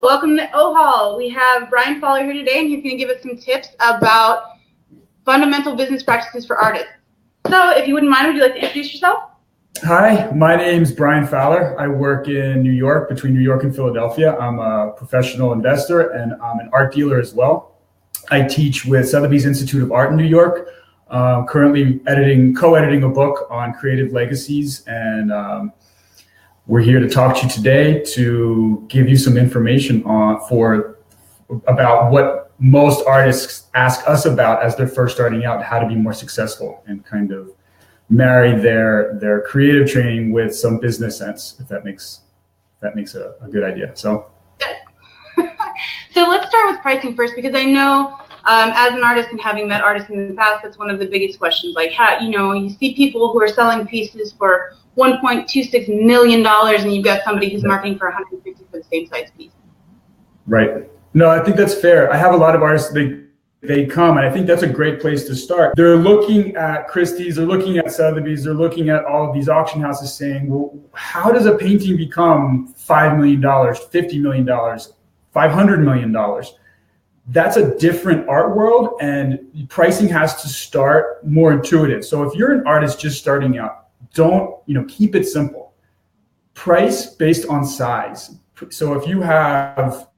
Welcome to OHAL. We have Bryan Faller here today, and he's going to give us some tips about fundamental business practices for artists. So if you wouldn't mind, would you like to introduce yourself? Hi, my name's Bryan Faller. I work in New York, between New York and Philadelphia. I'm a professional investor and I'm an art dealer as well. I teach with Sotheby's Institute of Art in New York. Currently co-editing a book on creative legacies, and we're here to talk to you today to give you some information about what most artists ask us about as they're first starting out, how to be more successful and kind of marry their creative training with some business sense, if that makes a good idea. So let's start with pricing first, because I know as an artist and having met artists in the past, that's one of the biggest questions. Like, how, you see people who are selling pieces for $1.26 million, and you've got somebody who's marketing for $150 for the same size piece. Right. No, I think that's fair. I have a lot of artists, they come, and I think that's a great place to start. They're looking at Christie's, they're looking at Sotheby's, they're looking at all of these auction houses saying, well, how does a painting become $5 million, $50 million, $500 million? That's a different art world, and pricing has to start more intuitive. So if you're an artist just starting out, keep it simple. Price based on size. So if you have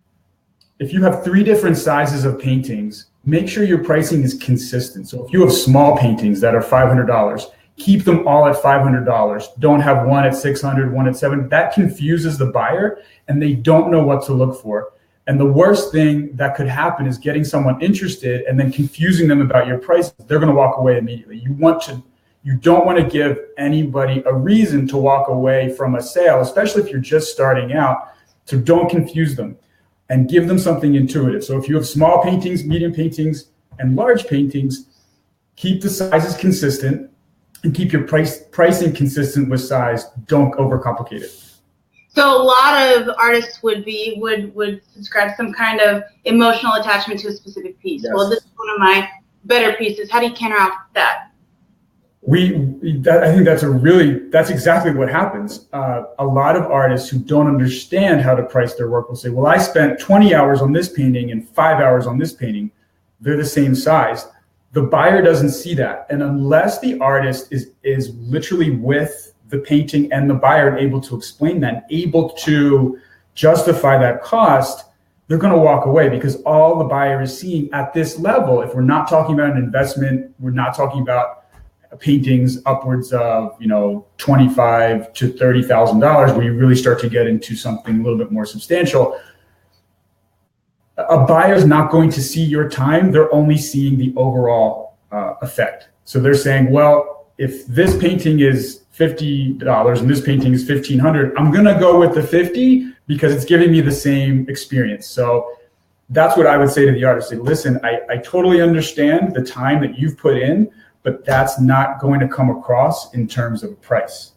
3 different sizes of paintings, make sure your pricing is consistent. So if you have small paintings that are $500, keep them all at $500. Don't have one at $600, one at $700. That confuses the buyer, and they don't know what to look for. And the worst thing that could happen is getting someone interested and then confusing them about your prices. They're going to walk away immediately. You don't want to give anybody a reason to walk away from a sale, especially if you're just starting out. So don't confuse them and give them something intuitive. So if you have small paintings, medium paintings, and large paintings, keep the sizes consistent and keep your pricing consistent with size. Don't overcomplicate it. So a lot of artists would subscribe to some kind of emotional attachment to a specific piece. Yes. Well, this is one of my better pieces. How do you counteract that? I think that's exactly what happens. A lot of artists who don't understand how to price their work will say, well, I spent 20 hours on this painting and 5 hours on this painting. They're the same size. The buyer doesn't see that. And unless the artist is literally with the painting and the buyer and able to explain that, able to justify that cost, they're going to walk away, because all the buyer is seeing at this level, if we're not talking about an investment, we're not talking about paintings upwards of $25,000 to $30,000, where you really start to get into something a little bit more substantial. A buyer's not going to see your time; they're only seeing the overall effect. So they're saying, well, if this painting is $50 and this painting is $1,500, I'm going to go with the 50 because it's giving me the same experience. So that's what I would say to the artist. Say, listen, I totally understand the time that you've put in, but that's not going to come across in terms of price,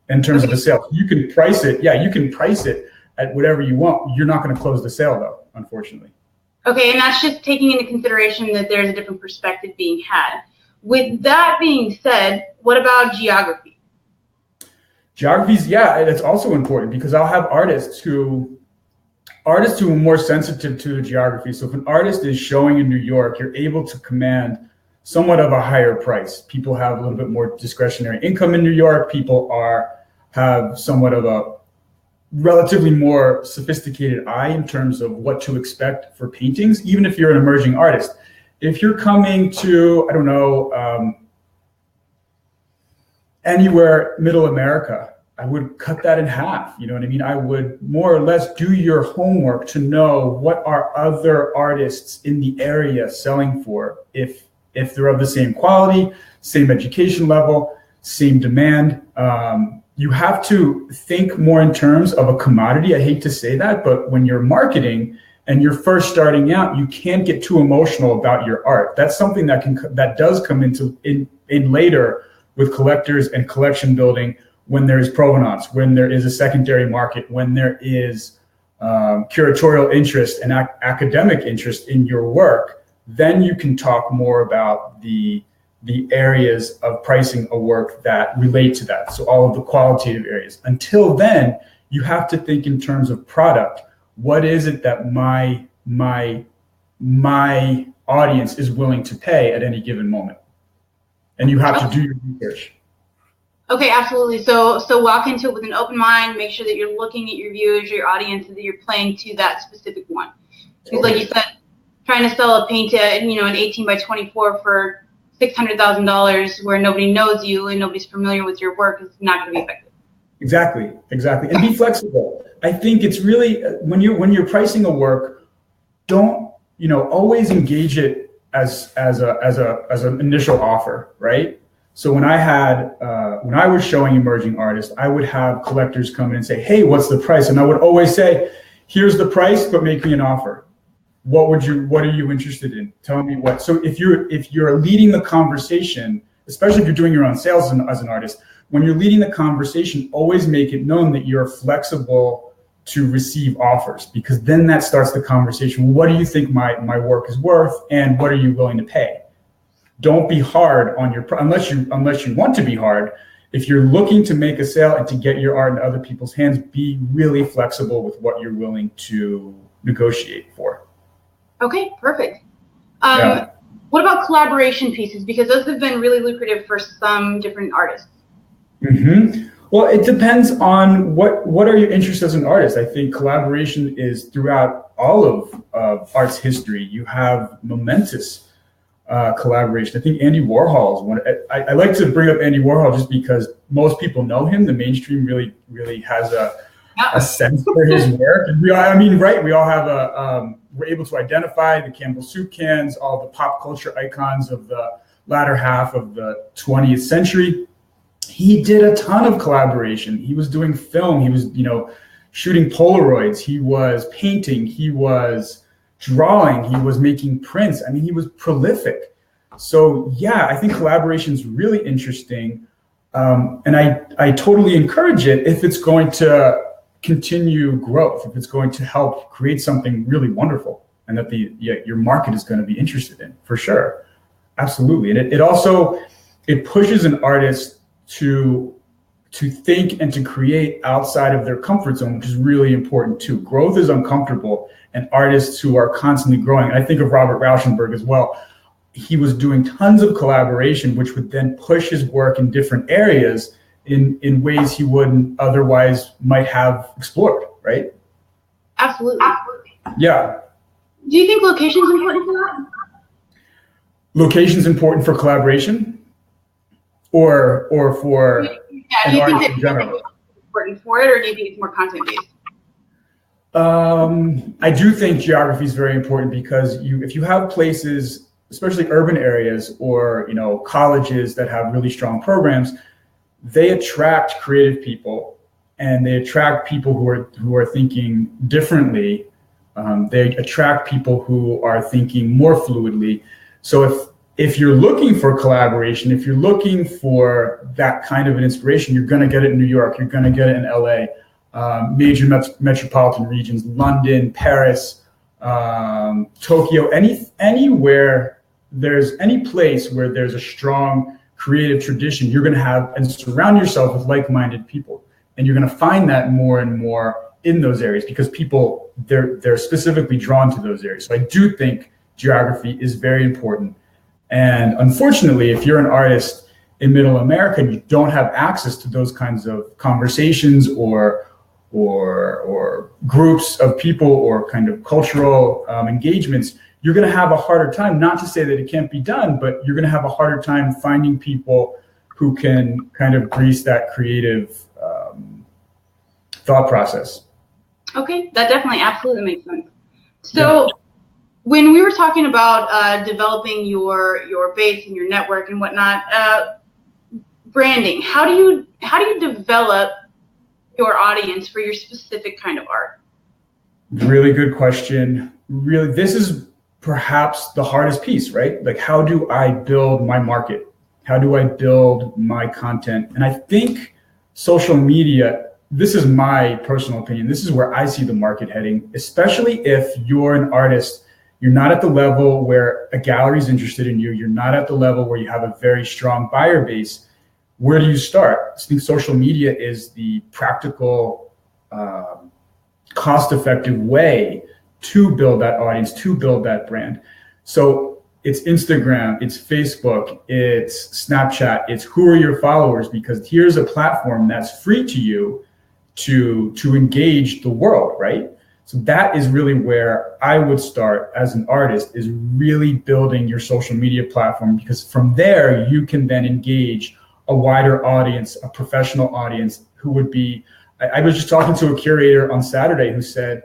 in terms of the sale. You can price it. Yeah, you can price it at whatever you want. You're not going to close the sale, though, unfortunately. Okay, and that's just taking into consideration that there's a different perspective being had. With that being said, what about geography? Geography's, yeah, that's also important, because I'll have artists who are more sensitive to the geography. So if an artist is showing in New York, you're able to command somewhat of a higher price. People have a little bit more discretionary income in New York. People have somewhat of a relatively more sophisticated eye in terms of what to expect for paintings, even if you're an emerging artist. If you're coming to, anywhere middle America, I would cut that in half. You know what I mean? I would more or less do your homework to know what are other artists in the area selling for, if they're of the same quality, same education level, same demand. You have to think more in terms of a commodity. I hate to say that, but when you're marketing and you're first starting out, you can't get too emotional about your art. That's something that does come in later with collectors and collection building, when there is provenance, when there is a secondary market, when there is curatorial interest and academic interest in your work. Then you can talk more about the areas of pricing a work that relate to that. So all of the qualitative areas. Until then, you have to think in terms of product. what is it that my audience is willing to pay at any given moment? And you have to do your research. Okay, absolutely. So walk into it with an open mind, make sure that you're looking at your viewers, your audience, and that you're playing to that specific one. Because like you said, trying to sell a paint at, an 18 by 24 for $600,000 where nobody knows you and nobody's familiar with your work is not going to be effective. Exactly. And be flexible. I think it's really, when you're pricing a work, don't, always engage it as an initial offer, right? So when I was showing emerging artists, I would have collectors come in and say, hey, what's the price? And I would always say, here's the price, but make me an offer. What are you interested in? Tell me what. So if you're leading the conversation, especially if you're doing your own sales as an artist, when you're leading the conversation, always make it known that you're flexible to receive offers, because then that starts the conversation. What do you think my work is worth, and what are you willing to pay? Don't be hard on unless you want to be hard. If you're looking to make a sale and to get your art in other people's hands, be really flexible with what you're willing to negotiate for. Okay, perfect. What about collaboration pieces? Because those have been really lucrative for some different artists. Mm-hmm. Well, it depends on what are your interests as an artist. I think collaboration is throughout all of art's history. You have momentous collaboration. I think Andy Warhol is one. I like to bring up Andy Warhol just because most people know him. The mainstream really has a sense for his work. And we all have we're able to identify the Campbell soup cans, all the pop culture icons of the latter half of the 20th century. He did a ton of collaboration. He was doing film. He was, shooting Polaroids. He was painting. He was drawing. He was making prints. I mean, he was prolific. So yeah, I think collaboration is really interesting. And I totally encourage it if it's going to continue growth, if it's going to help create something really wonderful and that your market is going to be interested in, for sure. Absolutely. And it pushes an artist to think and to create outside of their comfort zone, which is really important too. Growth is uncomfortable, and artists who are constantly growing. I think of Robert Rauschenberg as well. He was doing tons of collaboration, which would then push his work in different areas in ways he wouldn't otherwise might have explored, right? Absolutely. Yeah. Do you think location's important for that? Location's important for collaboration? Or for an artist in general? It's important for it, or do you think it's more content-based? I do think geography is very important because if you have places, especially urban areas or colleges that have really strong programs, they attract creative people and they attract people who are thinking differently. They attract people who are thinking more fluidly. So if you're looking for collaboration, if you're looking for that kind of an inspiration, you're going to get it in New York, you're going to get it in LA, major metropolitan regions, London, Paris, Tokyo, anywhere there's any place where there's a strong creative tradition, you're going to have and surround yourself with like-minded people. And you're going to find that more and more in those areas because people, they're specifically drawn to those areas. So I do think geography is very important. And unfortunately, if you're an artist in Middle America and you don't have access to those kinds of conversations or groups of people or kind of cultural engagements, you're going to have a harder time, not to say that it can't be done, but you're going to have a harder time finding people who can kind of grease that creative thought process. Okay, that definitely absolutely makes sense. So yeah. When we were talking about developing your base and your network and whatnot, branding, how do you develop your audience for your specific kind of art? Really good question. Really, this is perhaps the hardest piece, right? Like, how do I build my market? How do I build my content? And I think social media, this is my personal opinion, this is where I see the market heading, especially if you're an artist. You're not at the level where a gallery is interested in you. You're not at the level where you have a very strong buyer base. Where do you start? I think social media is the practical cost-effective way to build that audience, to build that brand. So it's Instagram, it's Facebook, it's Snapchat, it's who are your followers, because here's a platform that's free to you to engage the world, right? So that is really where I would start as an artist, is really building your social media platform, because from there you can then engage a wider audience, a professional audience who would be, I was just talking to a curator on Saturday who said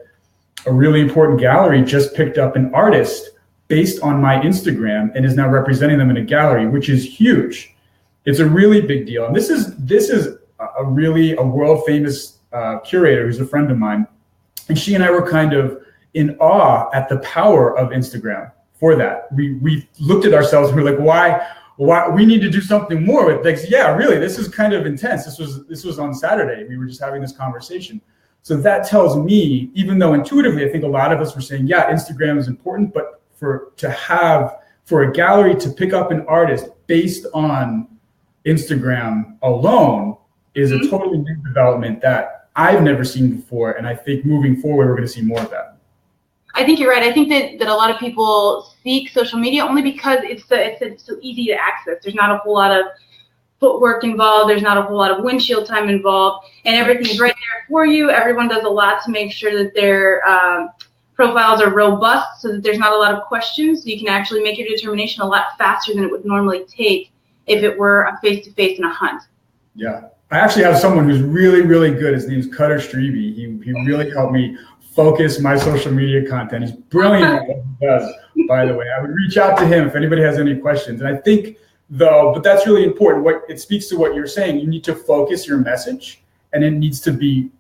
a really important gallery just picked up an artist based on my Instagram and is now representing them in a gallery, which is huge. It's a really big deal. And this is a world famous curator who's a friend of mine. And she and I were kind of in awe at the power of Instagram for that. We looked at ourselves and we were like, why we need to do something more with this. Yeah, really, this is kind of intense. This was on Saturday. We were just having this conversation. So that tells me, even though intuitively I think a lot of us were saying, yeah, Instagram is important, but for a gallery to pick up an artist based on Instagram alone is a totally new development that I've never seen before. And I think moving forward, we're going to see more of that. I think you're right. I think that a lot of people seek social media only because it's so easy to access. There's not a whole lot of footwork involved. There's not a whole lot of windshield time involved, and everything's right there for you. Everyone does a lot to make sure that their profiles are robust, so that there's not a lot of questions. So you can actually make your determination a lot faster than it would normally take if it were a face-to-face and a hunt. Yeah. I actually have someone who's really, really good. His name's Kali Streeby. He really helped me focus my social media content. He's brilliant at what he does, by the way. I would reach out to him if anybody has any questions. And I think, though, but that's really important. It speaks to what you're saying. You need to focus your message, and it needs to be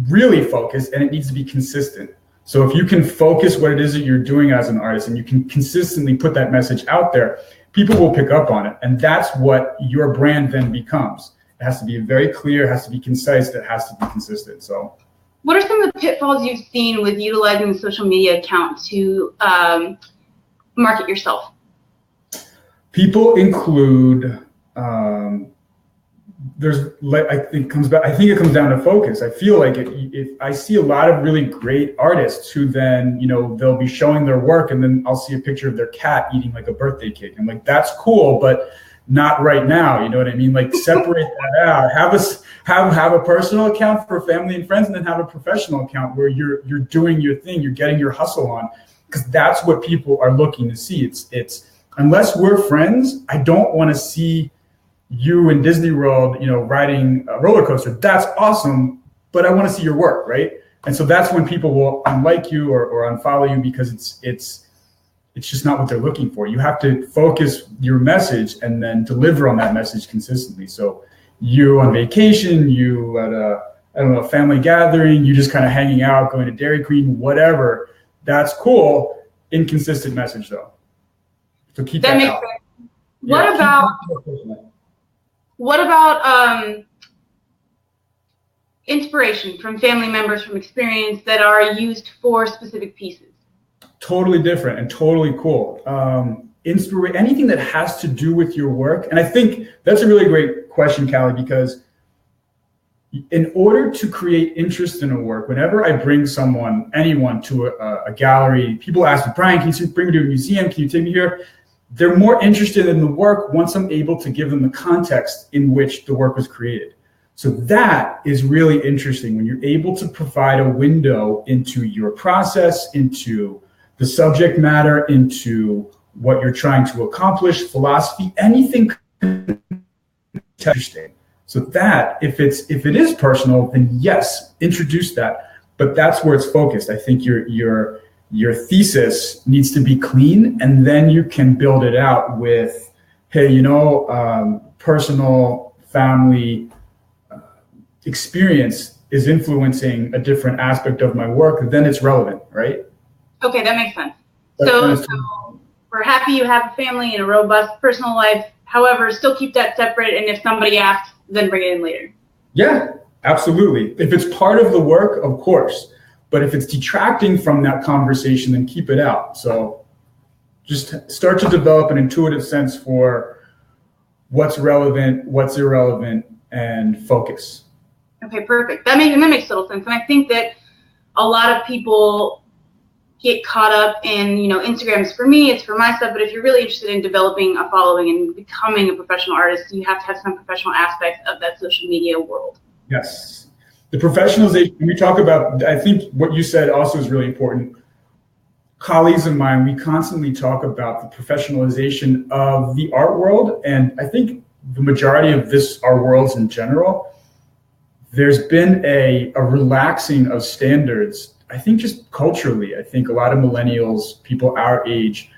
really focused, and it needs to be consistent. So if you can focus what it is that you're doing as an artist, and you can consistently put that message out there, people will pick up on it. And that's what your brand then becomes. It has to be very clear, it has to be concise, it has to be consistent. So what are some of the pitfalls you've seen with utilizing the social media account to market yourself? People include, I think it comes down to focus. I feel like if I see a lot of really great artists who then, they'll be showing their work, and then I'll see a picture of their cat eating like a birthday cake. I'm like, that's cool, but not right now. You know what I mean? Like, separate that out. Have a personal account for family and friends, and then have a professional account where you're doing your thing, you're getting your hustle on, because that's what people are looking to see. It's unless we're friends, I don't want to see you in Disney World, riding a roller coaster. That's awesome, but I want to see your work, right? And so that's when people will unlike you or unfollow you, because it's just not what they're looking for. You have to focus your message and then deliver on that message consistently. So you on vacation, you at a family gathering, you just kind of hanging out, going to Dairy Queen, whatever. That's cool. Inconsistent message though. So keep that out. What about inspiration from family members, from experience that are used for specific pieces? Totally different and totally cool. Anything that has to do with your work. And I think that's a really great question, Kali, because in order to create interest in a work, whenever I bring anyone to a gallery, people ask me, Bryan, can you bring me to a museum? Can you take me here? They're more interested in the work once I'm able to give them the context in which the work was created. So that is really interesting when you're able to provide a window into your process, into the subject matter, into what you're trying to accomplish, philosophy, anything interesting. So that if it is personal, then yes, introduce that. But that's where it's focused. I think your thesis needs to be clean, and then you can build it out with, hey, personal family experience is influencing a different aspect of my work. Then it's relevant, right? Okay, that makes sense. So we're happy you have a family and a robust personal life. However, still keep that separate. And if somebody asks, then bring it in later. Yeah, absolutely. If it's part of the work, of course. But if it's detracting from that conversation, then keep it out. So just start to develop an intuitive sense for what's relevant, what's irrelevant, and focus. Okay, perfect. That makes total sense. And I think that a lot of people get caught up in, Instagram's for me, it's for my stuff, but if you're really interested in developing a following and becoming a professional artist, you have to have some professional aspects of that social media world. Yes. The professionalization, we talk about, I think what you said also is really important. Colleagues of mine, we constantly talk about the professionalization of the art world. And I think the majority of our worlds in general, there's been a relaxing of standards. I think just culturally, I think a lot of millennials, people our age,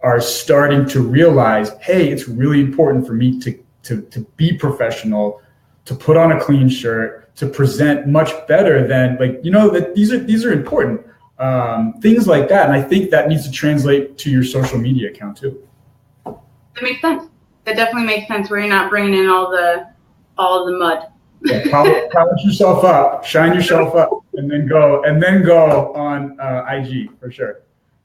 are starting to realize, hey, it's really important for me to be professional, to put on a clean shirt, to present much better than that these are important. Things like that. And I think that needs to translate to your social media account too. That makes sense. That definitely makes sense, where you're not bringing in all the mud. Yeah, polish yourself up, shine yourself up, and then go on IG for sure.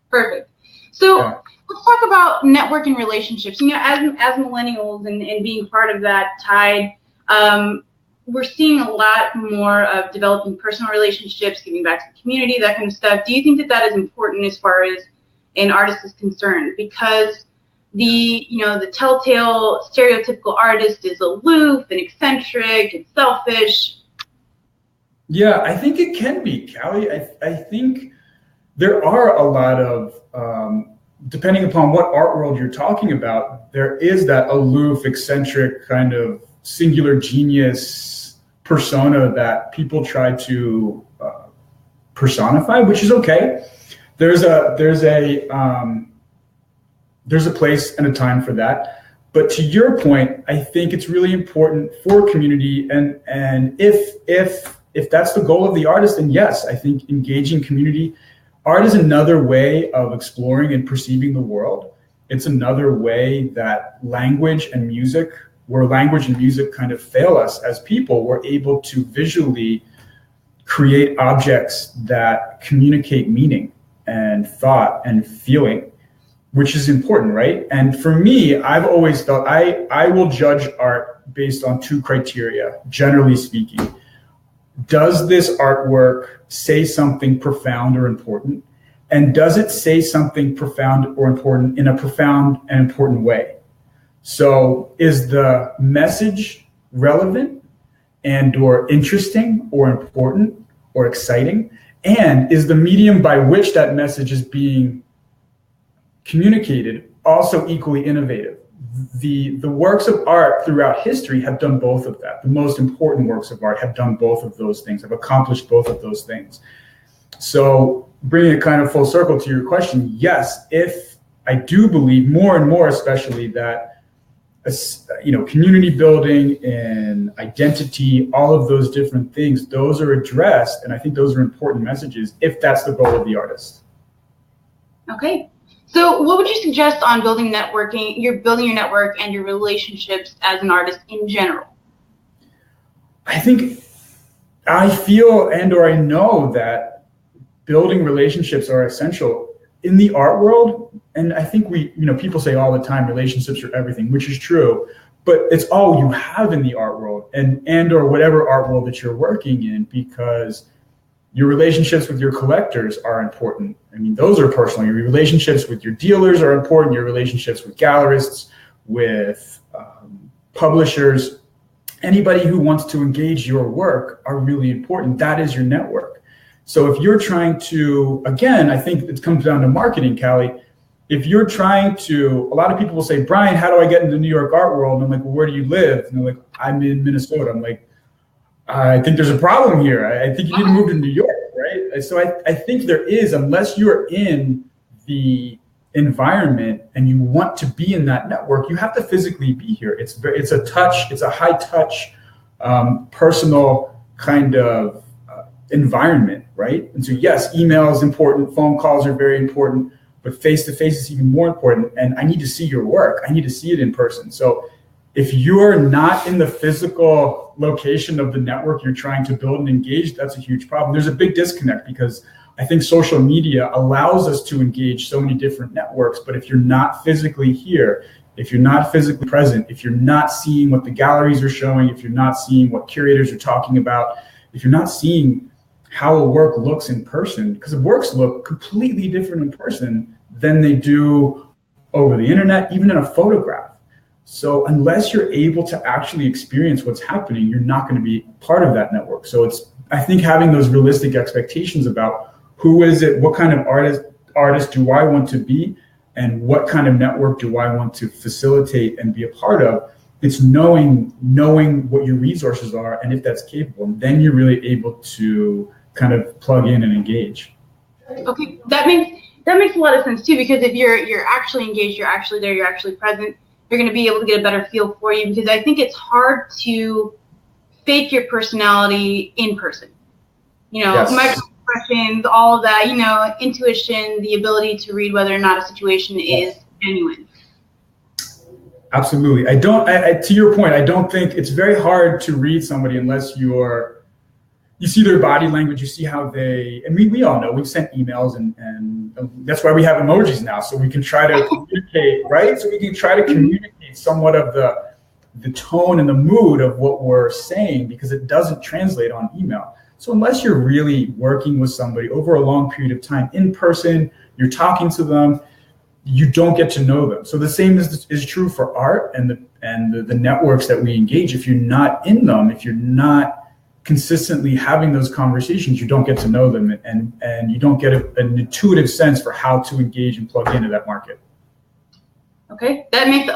Perfect. So let's talk about networking relationships. As millennials and being part of that tide, we're seeing a lot more of developing personal relationships, giving back to the community, that kind of stuff. Do you think that is important as far as an artist is concerned? Because the telltale stereotypical artist is aloof and eccentric and selfish. Yeah, I think it can be, Kali. I think there are a lot of, depending upon what art world you're talking about, there is that aloof, eccentric kind of singular genius persona that people try to personify, which is okay. There's a place and a time for that. But to your point, I think it's really important for community, and if that's the goal of the artist, then yes, I think engaging community. Art is another way of exploring and perceiving the world. It's another way that language and music kind of fail us as people, we're able to visually create objects that communicate meaning and thought and feeling, which is important, right? And for me, I've always felt I will judge art based on two criteria, generally speaking. Does this artwork say something profound or important? And does it say something profound or important in a profound and important way? So is the message relevant and or interesting or important or exciting? And is the medium by which that message is being communicated also equally innovative? The works of art throughout history have done both of that. The most important works of art have done both of those things, have accomplished both of those things. So bringing it kind of full circle to your question, yes, if I do believe more and more, especially that community building and identity, all of those different things, those are addressed. And I think those are important messages if that's the goal of the artist. Okay. So what would you suggest on building networking? You're building your network and your relationships as an artist in general. I think I feel or I know that building relationships are essential in the art world. And I think people say all the time, relationships are everything, which is true, but it's all you have in the art world and or whatever art world that you're working in, because your relationships with your collectors are important. I mean, those are personal. Your relationships with your dealers are important. Your relationships with gallerists, with publishers, anybody who wants to engage your work are really important. That is your network. So if you're trying to, again, I think it comes down to marketing, Kali. If you're trying to, a lot of people will say, Bryan, how do I get into the New York art world? And I'm like, well, where do you live? And they're like, I'm in Minnesota. I'm like, I think there's a problem here. I think you need to move to New York, right? So I think there is, unless you're in the environment and you want to be in that network, you have to physically be here. It's a high touch, personal kind of environment, right? And so yes, email is important, phone calls are very important, but face-to-face is even more important. And I need to see your work. I need to see it in person. So if you're not in the physical location of the network you're trying to build and engage, that's a huge problem. There's a big disconnect because I think social media allows us to engage so many different networks, but if you're not physically here, if you're not physically present, if you're not seeing what the galleries are showing, if you're not seeing what curators are talking about, if you're not seeing how a work looks in person, because works look completely different in person than they do over the internet, even in a photograph. So unless you're able to actually experience what's happening, you're not going to be part of that network. So I think having those realistic expectations about who is it, what kind of artist do I want to be, and what kind of network do I want to facilitate and be a part of. It's knowing what your resources are and if that's capable, and then you're really able to kind of plug in and engage. Okay, that makes a lot of sense too, because if you're actually engaged, you're actually there, you're actually present, you're going to be able to get a better feel for you, because I think it's hard to fake your personality in person. Yes. Microexpressions, all of that, intuition, the ability to read whether or not a situation is genuine. Absolutely. To your point, I don't think it's very hard to read somebody unless you see their body language, you see how and we all know, we've sent emails and that's why we have emojis now, so we can try to communicate, right? So we can try to communicate somewhat of the tone and the mood of what we're saying, because it doesn't translate on email. So unless you're really working with somebody over a long period of time in person, you're talking to them, you don't get to know them. So the same is true for art and the networks that we engage. If you're not in them, if you're not consistently having those conversations, you don't get to know them, and you don't get an intuitive sense for how to engage and plug into that market. Okay, that makes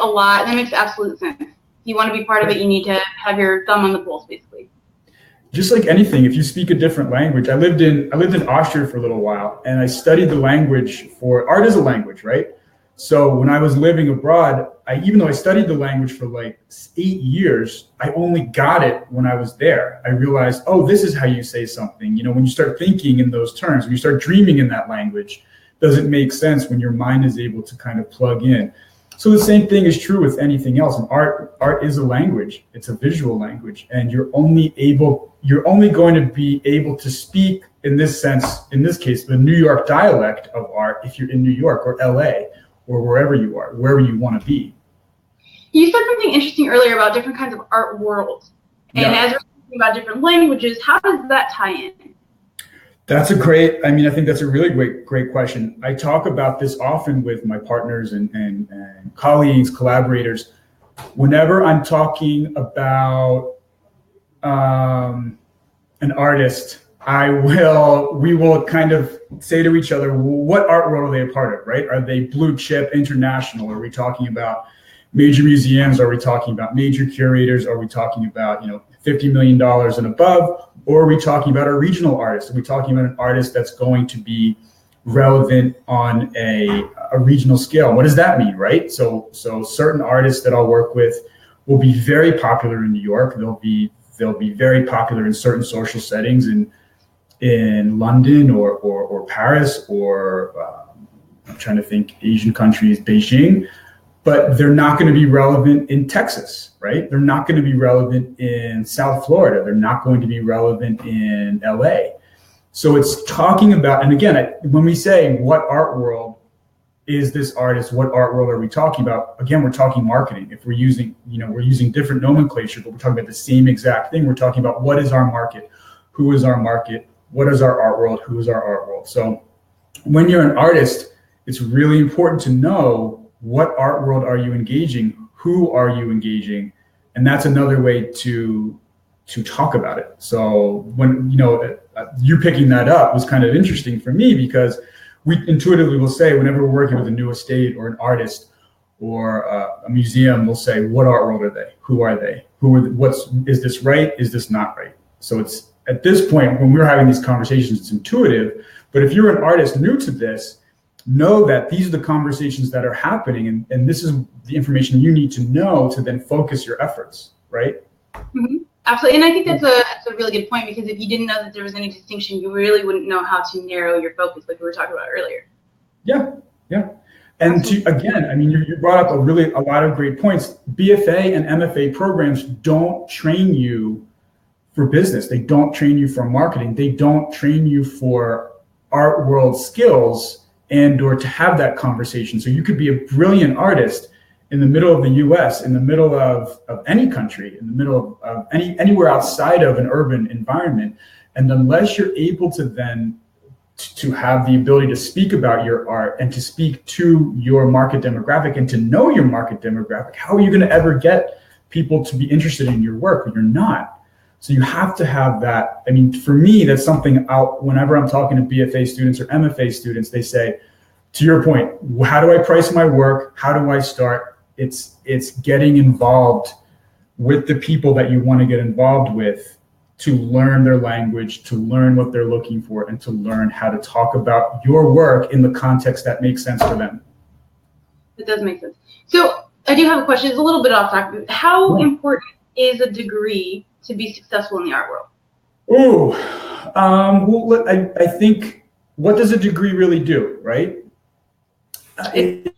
absolute sense. If you want to be part of it, you need to have your thumb on the pulse, basically. Just like anything, if you speak a different language, I lived in Austria for a little while, and I studied the language for art as a language, right? So when I was living abroad, even though I studied the language for like 8 years, I only got it when I was there. I realized, oh, this is how you say something. When you start thinking in those terms, when you start dreaming in that language, does it make sense when your mind is able to kind of plug in? So the same thing is true with anything else. And art is a language. It's a visual language, and you're only going to be able to speak in this case, the New York dialect of art if you're in New York or LA or wherever you are, wherever you want to be. You said something interesting earlier about different kinds of art worlds. And as we're talking about different languages, how does that tie in? I think that's a really great question. I talk about this often with my partners and colleagues, collaborators. Whenever I'm talking about an artist, we will kind of say to each other, what art world are they a part of, right? Are they blue chip, international? Are we talking about major museums? Are we talking about major curators? Are we talking about, $50 million and above? Or are we talking about a regional artist? Are we talking about an artist that's going to be relevant on a regional scale? What does that mean, right? So certain artists that I'll work with will be very popular in New York. They'll be very popular in certain social settings in London or Paris or I'm trying to think, Asian countries, Beijing. But they're not going to be relevant in Texas, right? They're not going to be relevant in South Florida. They're not going to be relevant in LA. So it's talking about, and again, when we say what art world is this artist, what art world are we talking about? Again, we're talking marketing. If we're using different nomenclature, but we're talking about the same exact thing. We're talking about what is our market? Who is our market? What is our art world? Who is our art world? So when you're an artist, it's really important to know what art world are you engaging? Who are you engaging? And that's another way to talk about it. So when, you picking that up was kind of interesting for me, because we intuitively will say, whenever we're working with a new estate or an artist or a museum, we'll say, what art world are they? Who are they? Is this right? Is this not right? So it's at this point, when we're having these conversations, it's intuitive. But if you're an artist new to this, know that these are the conversations that are happening, and this is the information you need to know to then focus your efforts, right? Mm-hmm. Absolutely, and I think that's a really good point, because if you didn't know that there was any distinction, you really wouldn't know how to narrow your focus, like we were talking about earlier. Yeah. And you brought up a lot of great points. BFA and MFA programs don't train you for business. They don't train you for marketing. They don't train you for art world skills and or to have that conversation. So you could be a brilliant artist in the middle of the US, in the middle of any country, in the middle of anywhere outside of an urban environment, And unless you're able to then to have the ability to speak about your art and to speak to your market demographic and to know your market demographic, how are you going to ever get people to be interested in your work when you're not? So you have to have that. I mean, for me, that's something out whenever I'm talking to BFA students or MFA students, they say, to your point, how do I price my work? How do I start? It's getting involved with the people that you want to get involved with, to learn their language, to learn what they're looking for, and to learn how to talk about your work in the context that makes sense for them. It does make sense. So I do have a question. It's a little bit off topic. How important is a degree to be successful in the art world? Well, I think, what does a degree really do, right? It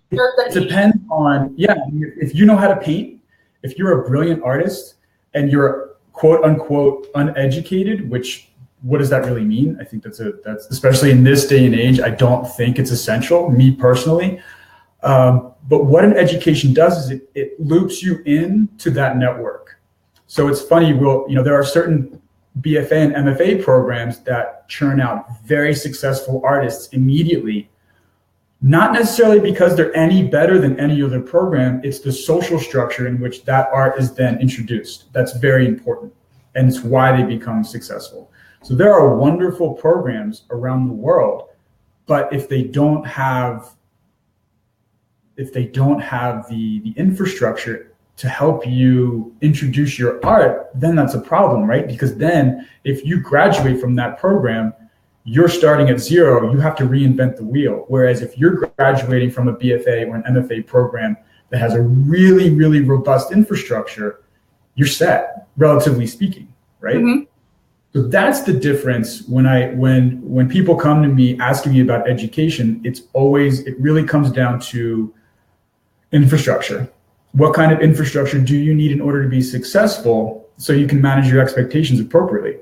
depends on, if you know how to paint, if you're a brilliant artist and you're quote unquote uneducated, which, what does that really mean? I think that's especially in this day and age, I don't think it's essential, me personally. But what an education does is it loops you into that network. So it's funny, there are certain BFA and MFA programs that churn out very successful artists immediately, not necessarily because they're any better than any other program. It's the social structure in which that art is then introduced. That's very important. And it's why they become successful. So there are wonderful programs around the world, but if they don't have the infrastructure to help you introduce your art, then that's a problem, right? Because then if you graduate from that program, you're starting at zero, you have to reinvent the wheel. Whereas if you're graduating from a BFA or an MFA program that has a really, really robust infrastructure, you're set, relatively speaking, right? Mm-hmm. So that's the difference when people come to me asking me about education, it really comes down to infrastructure. What kind of infrastructure do you need in order to be successful so you can manage your expectations appropriately?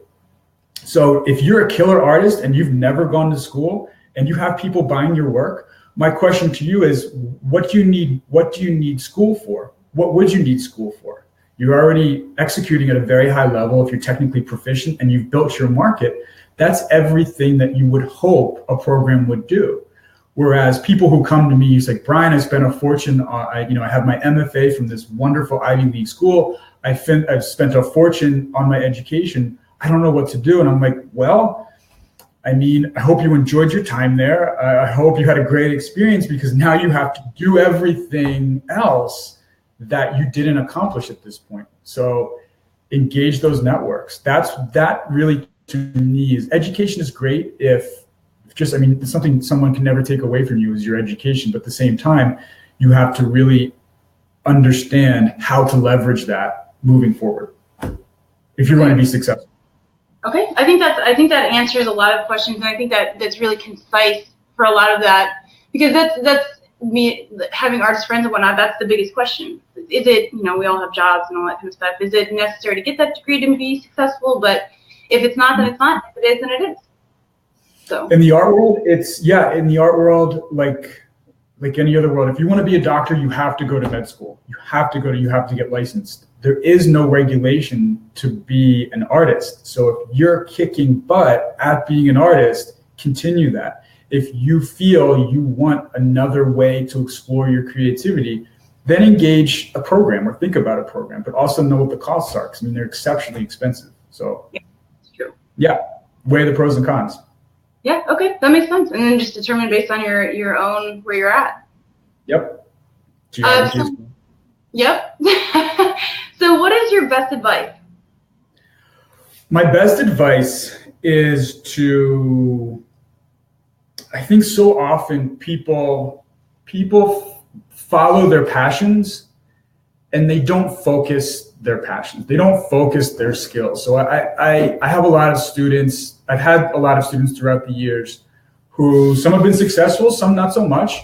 So if you're a killer artist and you've never gone to school and you have people buying your work, my question to you is, what do you need school for? What would you need school for? You're already executing at a very high level. If you're technically proficient and you've built your market, that's everything that you would hope a program would do. Whereas people who come to me, it's like, Bryan, I spent a fortune. I have my MFA from this wonderful Ivy League school. I've spent a fortune on my education. I don't know what to do. And I'm like, well, I mean, I hope you enjoyed your time there. I hope you had a great experience, because now you have to do everything else that you didn't accomplish at this point. So engage those networks. That really, to me, is education is great it's something someone can never take away from you is your education. But at the same time, you have to really understand how to leverage that moving forward if you're going to be successful. Okay, I think that answers a lot of questions, and I think that's really concise for a lot of that, because that's me having artist friends and whatnot. That's the biggest question. Is it, we all have jobs and all that kind of stuff. Is it necessary to get that degree to be successful? But if it's not, then it's not. If it is, then it is. So in the art world, like any other world, if you want to be a doctor, you have to go to med school. You have to get licensed. There is no regulation to be an artist. So if you're kicking butt at being an artist, continue that. If you feel you want another way to explore your creativity, then engage a program or think about a program, but also know what the costs are, because they're exceptionally expensive. So yeah, it's true. Yeah, weigh the pros and cons. Yeah, okay, that makes sense. And then just determine based on your own where you're at. Yep. Yep. So what is your best advice? My best advice is I think so often people follow their passions and they don't focus their passions. They don't focus their skills. So I have a lot of students. I've had a lot of students throughout the years who, some have been successful, some not so much.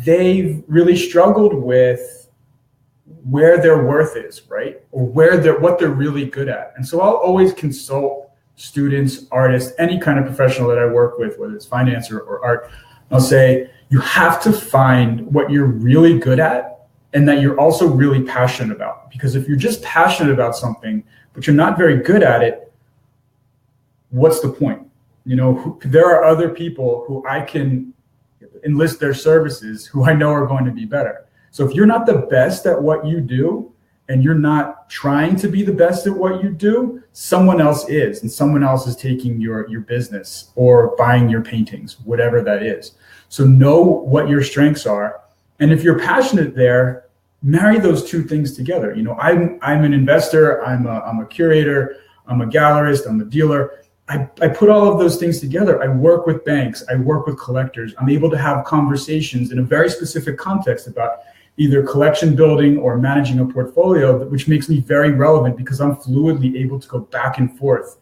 They've really struggled with where their worth is, right? Or what they're really good at. And so I'll always consult students, artists, any kind of professional that I work with, whether it's finance or art. I'll say, you have to find what you're really good at and that you're also really passionate about. Because if you're just passionate about something, but you're not very good at it, what's the point? There are other people who I can enlist their services who I know are going to be better. So if you're not the best at what you do and you're not trying to be the best at what you do, someone else is, and someone else is taking your business or buying your paintings, whatever that is. So know what your strengths are. And if you're passionate there, marry those two things together. I'm an investor, I'm a curator, I'm a gallerist, I'm a dealer. I put all of those things together. I work with banks, I work with collectors. I'm able to have conversations in a very specific context about either collection building or managing a portfolio, which makes me very relevant because I'm fluidly able to go back and forth.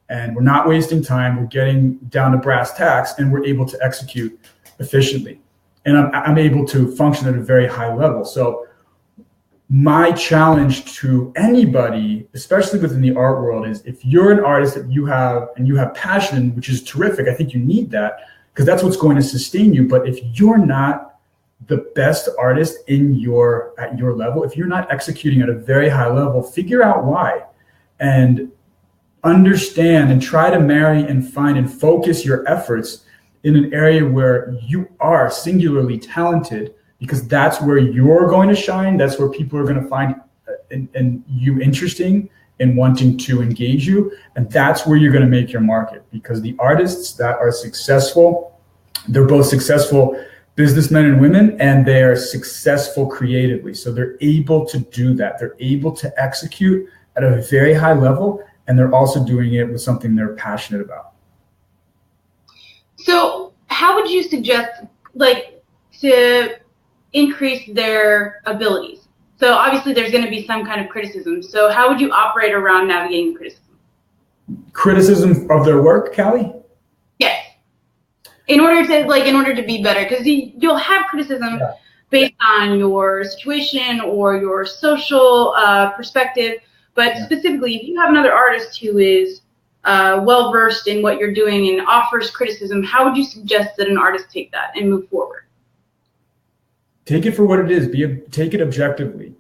And we're not wasting time, we're getting down to brass tacks, and we're able to execute efficiently. And I'm able to function at a very high level. So my challenge to anybody, especially within the art world, is if you're an artist that you have passion, which is terrific, I think you need that because that's what's going to sustain you. But if you're not the best artist at your level, if you're not executing at a very high level, figure out why and understand and try to marry and find and focus your efforts in an area where you are singularly talented, because that's where you're going to shine. That's where people are going to find and you interesting and wanting to engage you. And that's where you're going to make your market, because the artists that are successful, they're both successful businessmen and women, and they are successful creatively. So they're able to do that. They're able to execute at a very high level, and they're also doing it with something they're passionate about. So how would you suggest, to increase their abilities? So obviously there's going to be some kind of criticism. So how would you operate around navigating criticism? Criticism of their work, Kali? Yes. In order to be better, because you'll have criticism based on your situation or your social perspective. But specifically, if you have another artist who is well-versed in what you're doing and offers criticism, how would you suggest that an artist take that and move forward? Take it for what it is. Take it objectively.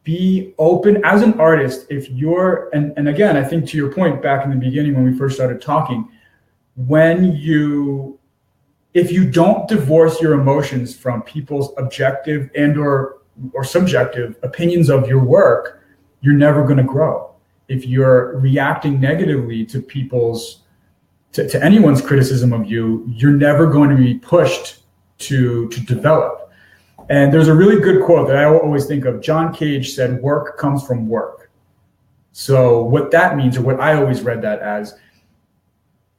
Be open as an artist. If you're, and again, I think to your point back in the beginning when we first started talking, if you don't divorce your emotions from people's objective and or subjective opinions of your work, you're never going to grow. If you're reacting negatively to to anyone's criticism of you, you're never going to be pushed to develop. And there's a really good quote that I always think of. John Cage said, "Work comes from work." So what that means, or what I always read that as,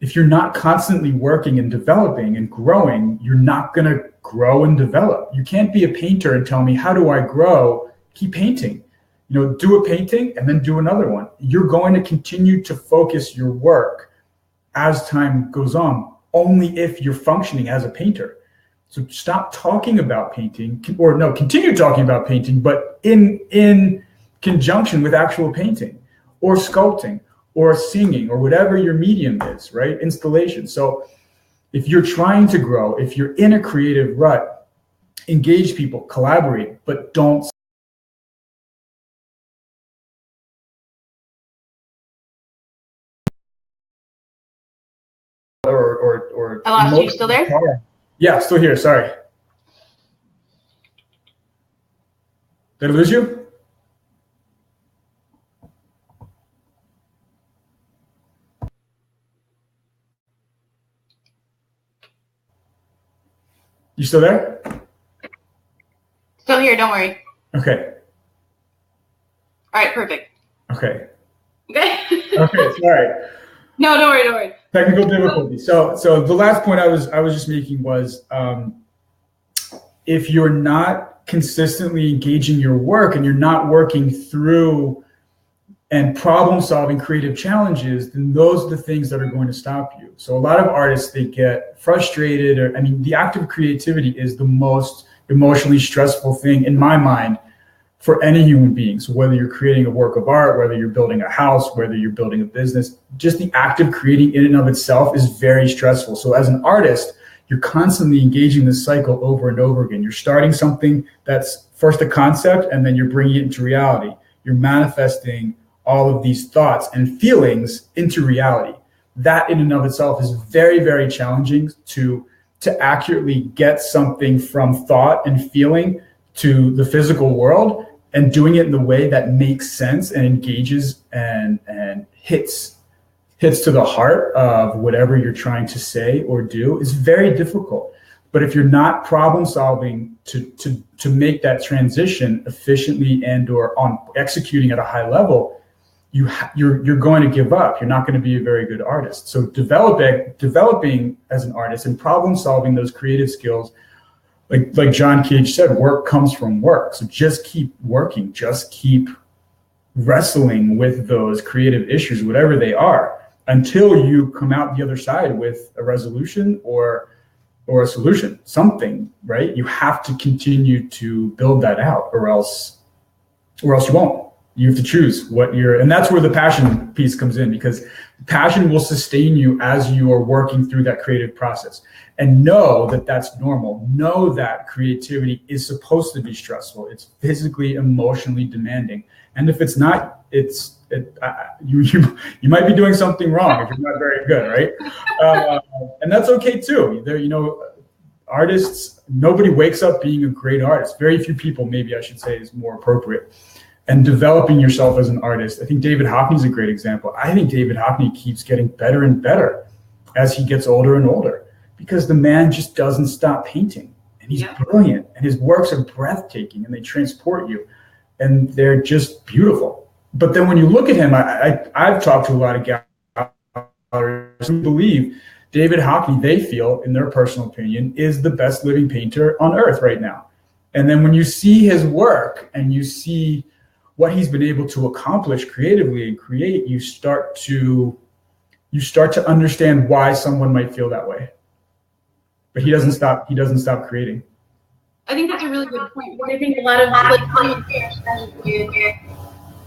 if you're not constantly working and developing and growing, you're not going to grow and develop. You can't be a painter and tell me, how do I grow? Keep painting. Do a painting and then do another one. You're going to continue to focus your work as time goes on, only if you're functioning as a painter. So stop talking about painting, or no, continue talking about painting, but in conjunction with actual painting or sculpting or singing or whatever your medium is, right? Installation. So if you're trying to grow, if you're in a creative rut, engage people, collaborate, but don't. Or I lost you. Still there? Yeah, still here. Sorry. Did I lose you? You still there? Still here. Don't worry. Okay. All right. Perfect. Okay. Okay. Okay. Sorry. No, don't worry. Don't worry. Technical difficulty. So the last point I was just making was, if you're not consistently engaging your work and you're not working through and problem solving creative challenges, then those are the things that are going to stop you. So a lot of artists, they get frustrated, the act of creativity is the most emotionally stressful thing in my mind for any human being. So whether you're creating a work of art, whether you're building a house, whether you're building a business, just the act of creating in and of itself is very stressful. So as an artist, you're constantly engaging this cycle over and over again. You're starting something that's first a concept, and then you're bringing it into reality. You're manifesting all of these thoughts and feelings into reality. that in and of itself is very, very challenging to accurately get something from thought and feeling to the physical world, and doing it in the way that makes sense and engages and hits to the heart of whatever you're trying to say or do is very difficult. But if you're not problem solving to make that transition efficiently and or on executing at a high level, you're going to give up. You're not going to be a very good artist. So developing as an artist and problem solving those creative skills, like John Cage said, work comes from work. So just keep working, just keep wrestling with those creative issues, whatever they are, until you come out the other side with a resolution or a solution, something, right? You have to continue to build that out, or else you won't. You have to choose and that's where the passion piece comes in, because passion will sustain you as you are working through that creative process. And know that that's normal. Know that creativity is supposed to be stressful. It's physically, emotionally demanding. And if it's not, you might be doing something wrong if you're not very good, right? And that's okay too. Artists, nobody wakes up being a great artist. Very few people, maybe I should say, is more appropriate. And developing yourself as an artist. I think David Hockney is a great example. I think David Hockney keeps getting better and better as he gets older and older, because the man just doesn't stop painting, and he's brilliant, and his works are breathtaking, and they transport you, and they're just beautiful. But then when you look at him, I've talked to a lot of galleries who believe David Hockney, they feel, in their personal opinion, is the best living painter on earth right now. And then when you see his work and you see what he's been able to accomplish creatively and create, you start to understand why someone might feel that way. But he doesn't stop creating. I think that's a really good point, because I think a lot of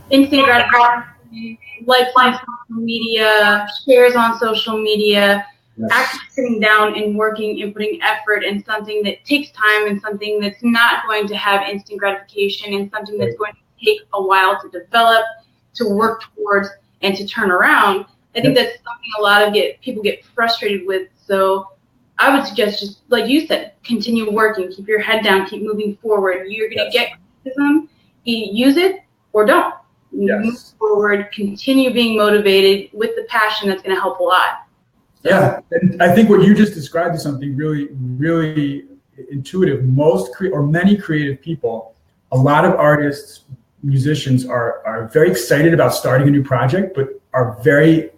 instant gratification, likes on social media, shares on social media, actually sitting down and working and putting effort in something that takes time, and something that's not going to have instant gratification, and something that's going to take a while to develop, to work towards, and to turn around. I think that's something a lot of people get frustrated with. So I would suggest, just like you said, continue working, keep your head down, keep moving forward. You're going to get criticism, use it or don't. Move forward, continue being motivated with the passion. That's going to help a lot. Yeah, and I think what you just described is something really, really intuitive. Many creative people, a lot of artists, musicians are very excited about starting a new project, but are very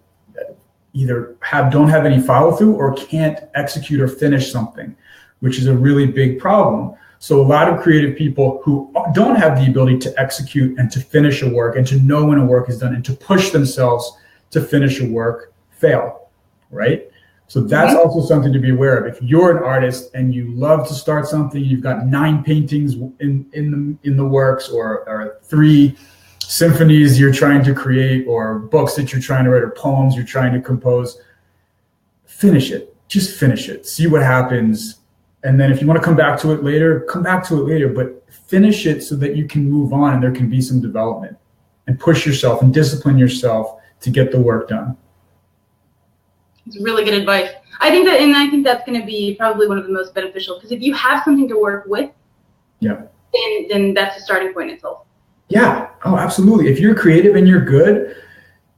don't have any follow through or can't execute or finish something, which is a really big problem. So a lot of creative people who don't have the ability to execute and to finish a work and to know when a work is done and to push themselves to finish a work fail, right? So that's also something to be aware of. If you're an artist and you love to start something, you've got 9 paintings in the works, or 3 symphonies you're trying to create, or books that you're trying to write, or poems you're trying to compose, finish it. Just finish it. See what happens. And then if you want to come back to it later, but finish it so that you can move on and there can be some development, and push yourself and discipline yourself to get the work done. It's really good advice. I think that's going to be probably one of the most beneficial, because if you have something to work with, then that's a starting point itself. Yeah. Oh, absolutely. If you're creative and you're good,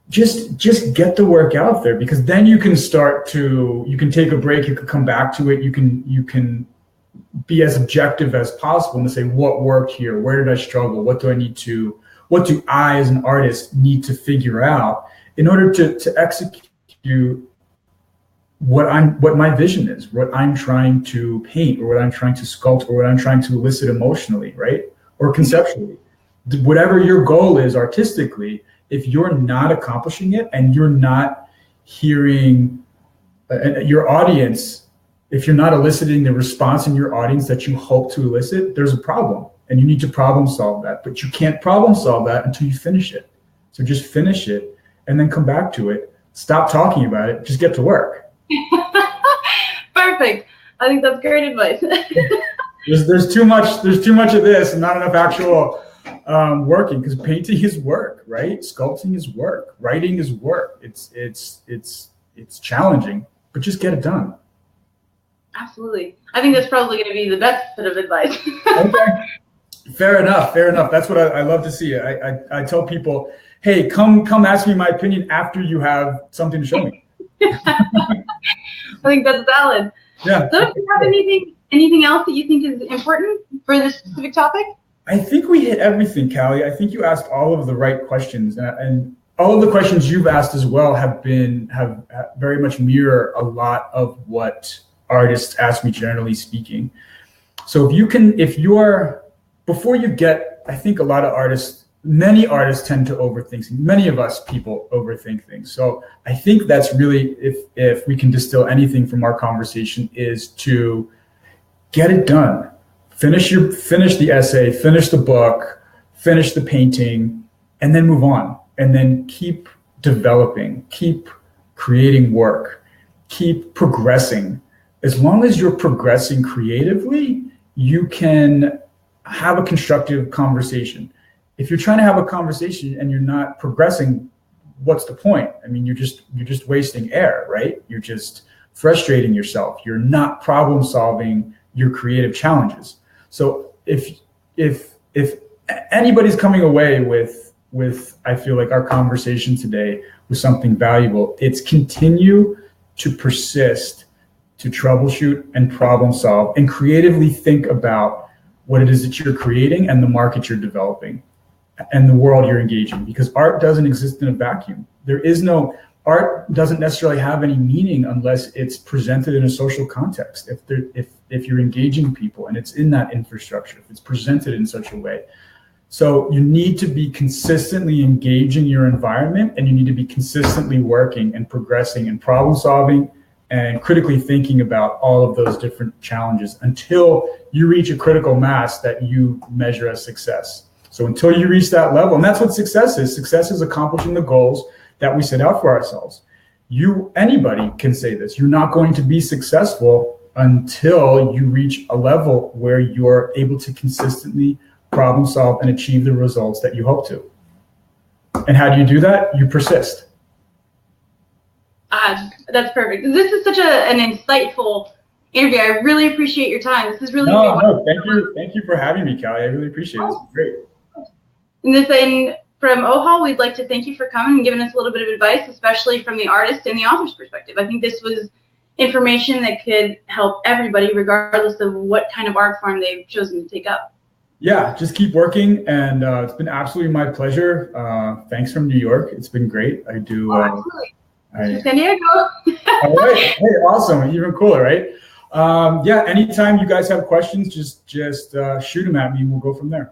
just get the work out there, because then you can you can take a break, you can come back to it, you can be as objective as possible and say, what worked here? Where did I struggle? What do I as an artist need to figure out in order to execute what my vision is, what I'm trying to paint, or what I'm trying to sculpt, or what I'm trying to elicit emotionally, right? Or conceptually. Whatever your goal is artistically, if you're not accomplishing it and you're not hearing your audience, if you're not eliciting the response in your audience that you hope to elicit, there's a problem, and you need to problem solve that. But you can't problem solve that until you finish it. So just finish it and then come back to it. Stop talking about it. Just get to work. Perfect. I think that's great advice. There's too much of this and not enough actual working, because painting is work, right? Sculpting is work. Writing is work. It's it's challenging, but just get it done. Absolutely. I think that's probably going to be the best bit of advice. Okay. Fair enough. That's what I love to see. I tell people, hey, come ask me my opinion after you have something to show me. I think that's valid. Yeah. So do you have anything else that you think is important for this specific topic? I think we hit everything, Kali. I think you asked all of the right questions, and all of the questions you've asked as well have very much mirror a lot of what artists ask me, generally speaking. So before you get, I think a lot of artists, many artists tend to overthink things. Many of us people overthink things. So I think that's really, if we can distill anything from our conversation, is to get it done. Finish the essay, finish the book, finish the painting, and then move on. And then keep developing, keep creating work, keep progressing. As long as you're progressing creatively, you can have a constructive conversation. If you're trying to have a conversation and you're not progressing, what's the point? I mean, you're just wasting air, right? You're just frustrating yourself. You're not problem solving your creative challenges. So if anybody's coming away with I feel like our conversation today with something valuable, it's continue to persist, to troubleshoot and problem solve and creatively think about what it is that you're creating and the market you're developing and the world you're engaging, because art doesn't exist in a vacuum. Art doesn't necessarily have any meaning unless it's presented in a social context. If you're engaging people and it's in that infrastructure, if it's presented in such a way. So you need to be consistently engaging your environment, and you need to be consistently working and progressing and problem solving and critically thinking about all of those different challenges until you reach a critical mass that you measure as success. So until you reach that level, and that's what success is. Success is accomplishing the goals that we set out for ourselves. Anybody can say this. You're not going to be successful until you reach a level where you're able to consistently problem solve and achieve the results that you hope to. And how do you do that? You persist. That's perfect. This is such an insightful interview. I really appreciate your time. This is really Thank you for having me, Kali. I really appreciate it. This is great. And from OHAL, we'd like to thank you for coming and giving us a little bit of advice, especially from the artist and the author's perspective. I think this was information that could help everybody, regardless of what kind of art form they've chosen to take up. Yeah, just keep working, and it's been absolutely my pleasure. Thanks from New York. It's been great. I do. Absolutely. San Diego. All right. Hey, awesome. Even cooler, right? Yeah. Anytime you guys have questions, just shoot them at me, and we'll go from there.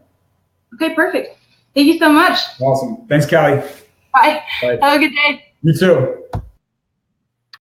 Okay. Perfect. Thank you so much. Awesome. Thanks, Kali. Bye. Bye. Have a good day. You too.